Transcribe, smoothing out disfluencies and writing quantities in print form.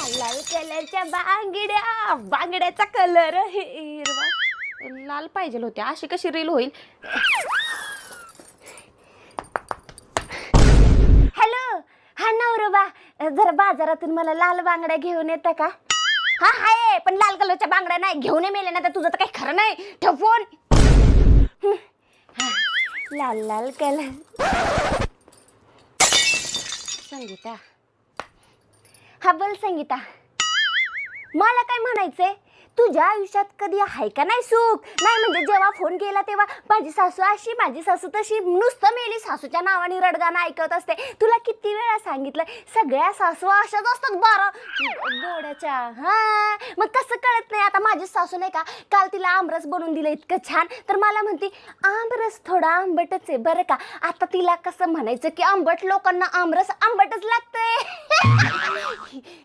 लाल लाल कलरच्या बांगड्या, बांगड्याचा कलर हिरवा. लाल पाहिजे होते, अशी कशी रील होईल. हॅलो, हा नवरोबा, जरा बाजारातून मला लाल बांगड्या घेऊन येता का? हा हाय, पण लाल कलरच्या बांगड्या नाही, घेऊन मेले ना तर तुझं तर काही खरं नाही. ठेव फोन. लाल लाल कलर. संगीता, हा बोल संगीता. मला काय म्हणायचंय, तुझ्या आयुष्यात कधी आहे का नाही सुख? नाही म्हणजे जेव्हा फोन केला तेव्हा माझी सासू अशी, माझी सासू तशी, नुसतं मेली सासूच्या नावाने रडगाणं ऐकत असते. तुला किती वेळा सांगितलं, सगळ्या सासू अशाच असतात 12 बोड्याच्या. हा, मग कसं कळत नाही? आता माझी सासू नाही का, काल तिला आमरस बनवून दिलं इतकं छान, तर मला म्हणते आमरस थोडा आंबटच आहे बरं का. आता तिला कसं म्हणायचं की आंबट लोकांना आमरस आंबटच लागतंय.